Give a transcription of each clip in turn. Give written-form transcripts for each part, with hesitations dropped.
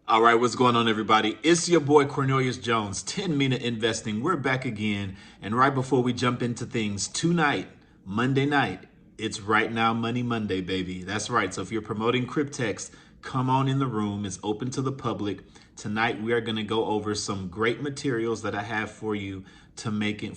All right, what's going on, everybody? It's your boy Cornelius Jones, 10-minute investing. We're back again. And right before we jump into things, tonight, Monday night, it's Right Now Money Monday, baby. That's right. So if you're promoting Cryptex, come on in the room. It's open to the public. Tonight, we are going to go over some great materials that I have for you making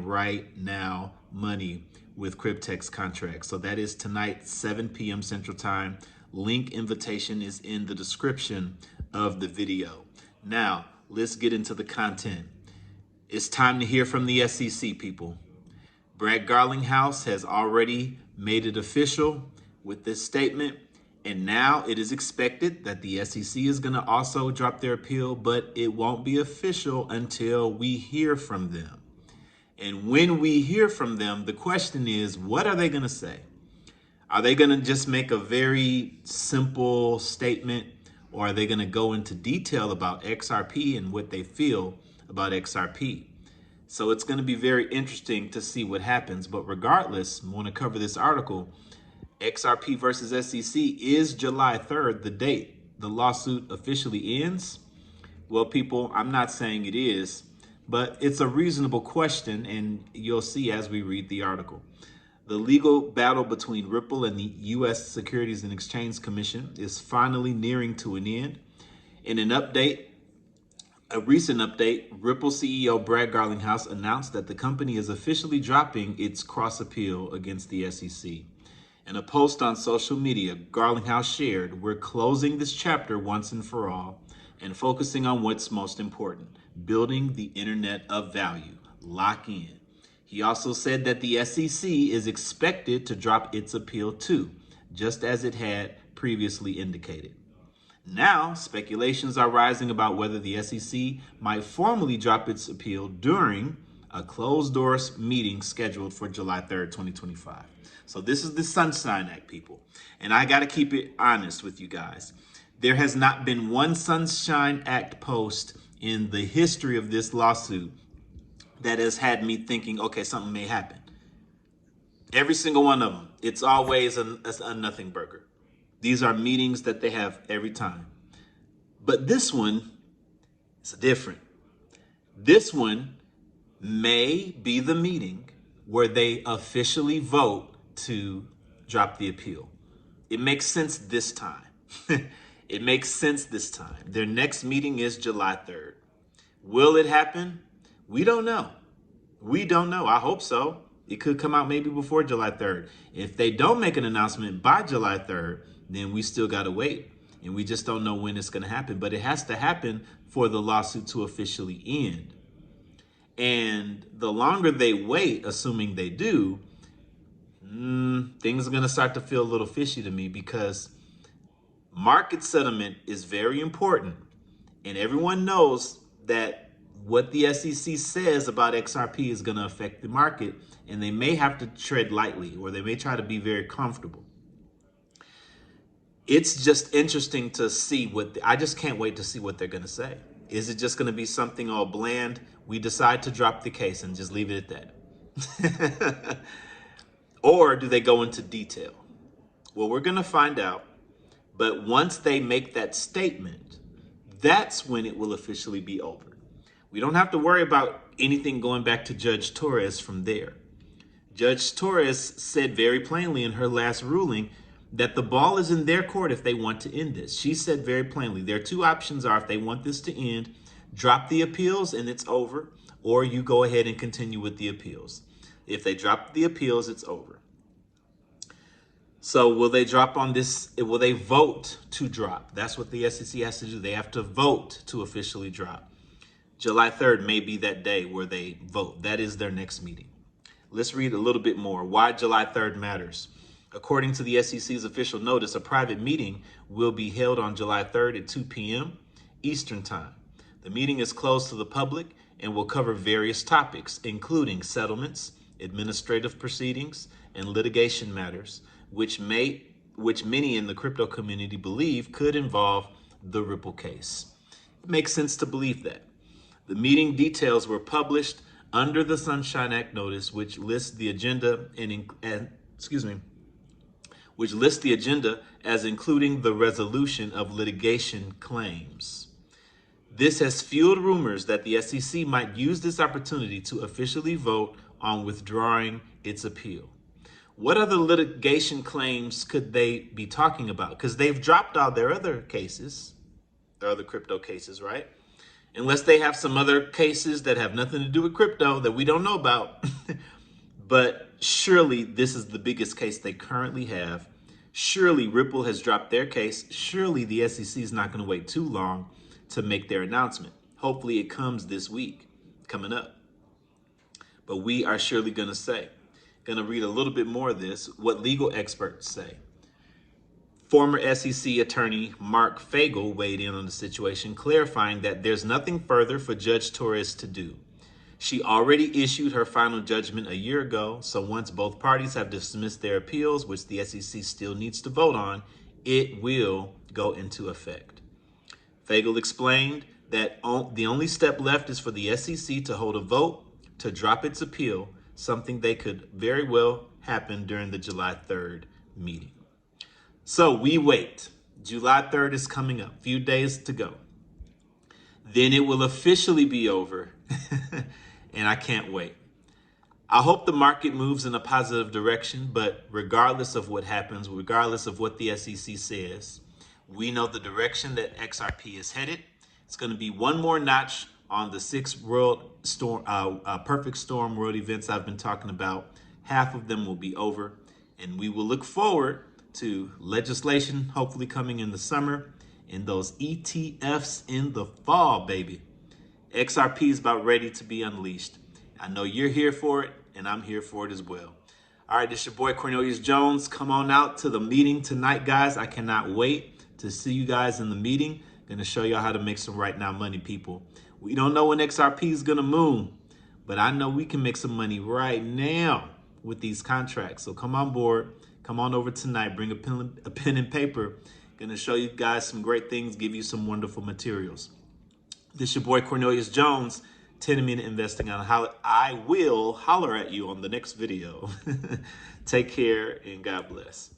right now money with Cryptex contracts. So that is tonight, 7 p.m. Central Time. Link invitation is in the description of the video. Now, let's get into the content. It's time to hear from the SEC, people. Brad Garlinghouse has already made it official with this statement, and now it is expected that the SEC is going to also drop their appeal, but it won't be official until we hear from them. And when we hear from them, the question is, what are they going to say? Are they going to just make a very simple statement, or are they going to go into detail about XRP and what they feel about XRP? So it's going to be very interesting to see what happens. But regardless, I want to cover this article. XRP versus SEC is July 3rd, the date the lawsuit officially ends. Well, people, I'm not saying it is, but it's a reasonable question, and you'll see as we read the article. The legal battle between Ripple and the U.S. Securities and Exchange Commission is finally nearing to an end. In a recent update, Ripple CEO Brad Garlinghouse announced that the company is officially dropping its cross appeal against the SEC. In a post on social media, Garlinghouse shared, "We're closing this chapter once and for all and focusing on what's most important, building the internet of value. Lock in." He also said that the SEC is expected to drop its appeal too, just as it had previously indicated. Now, speculations are rising about whether the SEC might formally drop its appeal during a closed-door meeting scheduled for July 3rd, 2025. So this is the Sunshine Act, people. And I got to keep it honest with you guys. There has not been one Sunshine Act post in the history of this lawsuit that has had me thinking, okay, something may happen. Every single one of them, it's always a nothing burger. These are meetings that they have every time. But this one is different. This one may be the meeting where they officially vote to drop the appeal. It makes sense this time. It makes sense this time. Their next meeting is July 3rd. Will it happen? We don't know. We don't know. I hope so. It could come out maybe before July 3rd. If they don't make an announcement by July 3rd, then we still got to wait. And we just don't know when it's going to happen. But it has to happen for the lawsuit to officially end. And the longer they wait, assuming they do, things are going to start to feel a little fishy to me, because market sentiment is very important. And everyone knows that what the SEC says about XRP is going to affect the market, and they may have to tread lightly, or they may try to be very comfortable. It's just interesting to see I just can't wait to see what they're going to say. Is it just going to be something all bland? We decide to drop the case and just leave it at that. Or do they go into detail? Well, we're going to find out. But once they make that statement, that's when it will officially be over. We don't have to worry about anything going back to Judge Torres from there. Judge Torres said very plainly in her last ruling that the ball is in their court if they want to end this. She said very plainly, their two options are, if they want this to end, drop the appeals and it's over, or you go ahead and continue with the appeals. If they drop the appeals, it's over. So will they drop on this? Will they vote to drop? That's what the SEC has to do. They have to vote to officially drop. July 3rd may be that day where they vote. That is their next meeting. Let's read a little bit more. Why July 3rd matters. According to the SEC's official notice, a private meeting will be held on July 3rd at 2 p.m. Eastern Time. The meeting is closed to the public and will cover various topics, including settlements, administrative proceedings, and litigation matters, which many in the crypto community believe could involve the Ripple case. It makes sense to believe that. The meeting details were published under the Sunshine Act notice, which lists the agenda which lists the agenda as including the resolution of litigation claims. This has fueled rumors that the SEC might use this opportunity to officially vote on withdrawing its appeal. What other litigation claims could they be talking about? Because they've dropped all their other cases, their other crypto cases, right? Unless they have some other cases that have nothing to do with crypto that we don't know about. But surely this is the biggest case they currently have. Surely Ripple has dropped their case. Surely the SEC is not going to wait too long to make their announcement. Hopefully it comes this week, coming up. But we are surely going to read a little bit more of this, what legal experts say. Former SEC attorney Mark Fagel weighed in on the situation, clarifying that there's nothing further for Judge Torres to do. She already issued her final judgment a year ago, so once both parties have dismissed their appeals, which the SEC still needs to vote on, it will go into effect. Fagel explained that the only step left is for the SEC to hold a vote to drop its appeal, something they could very well happen during the July 3rd meeting. So we wait. July 3rd is coming up, few days to go. Then it will officially be over, and I can't wait. I hope the market moves in a positive direction, but regardless of what happens, regardless of what the SEC says, we know the direction that XRP is headed. It's going to be one more notch on the 6 perfect storm world events I've been talking about. Half of them will be over, and we will look forward to legislation hopefully coming in the summer and those ETFs in the fall, baby. XRP is about ready to be unleashed. I know you're here for it, and I'm here for it as well. All right, this is your boy Cornelius Jones. Come on out to the meeting tonight, guys. I cannot wait to see you guys in the meeting. Going to show y'all how to make some right now money, people. We don't know when XRP is going to move, but I know we can make some money right now with these contracts. So come on board. Come on over tonight. Bring a pen and paper. Going to show you guys some great things, give you some wonderful materials. This is your boy Cornelius Jones, 10-minute investing on how I will holler at you on the next video. Take care and God bless.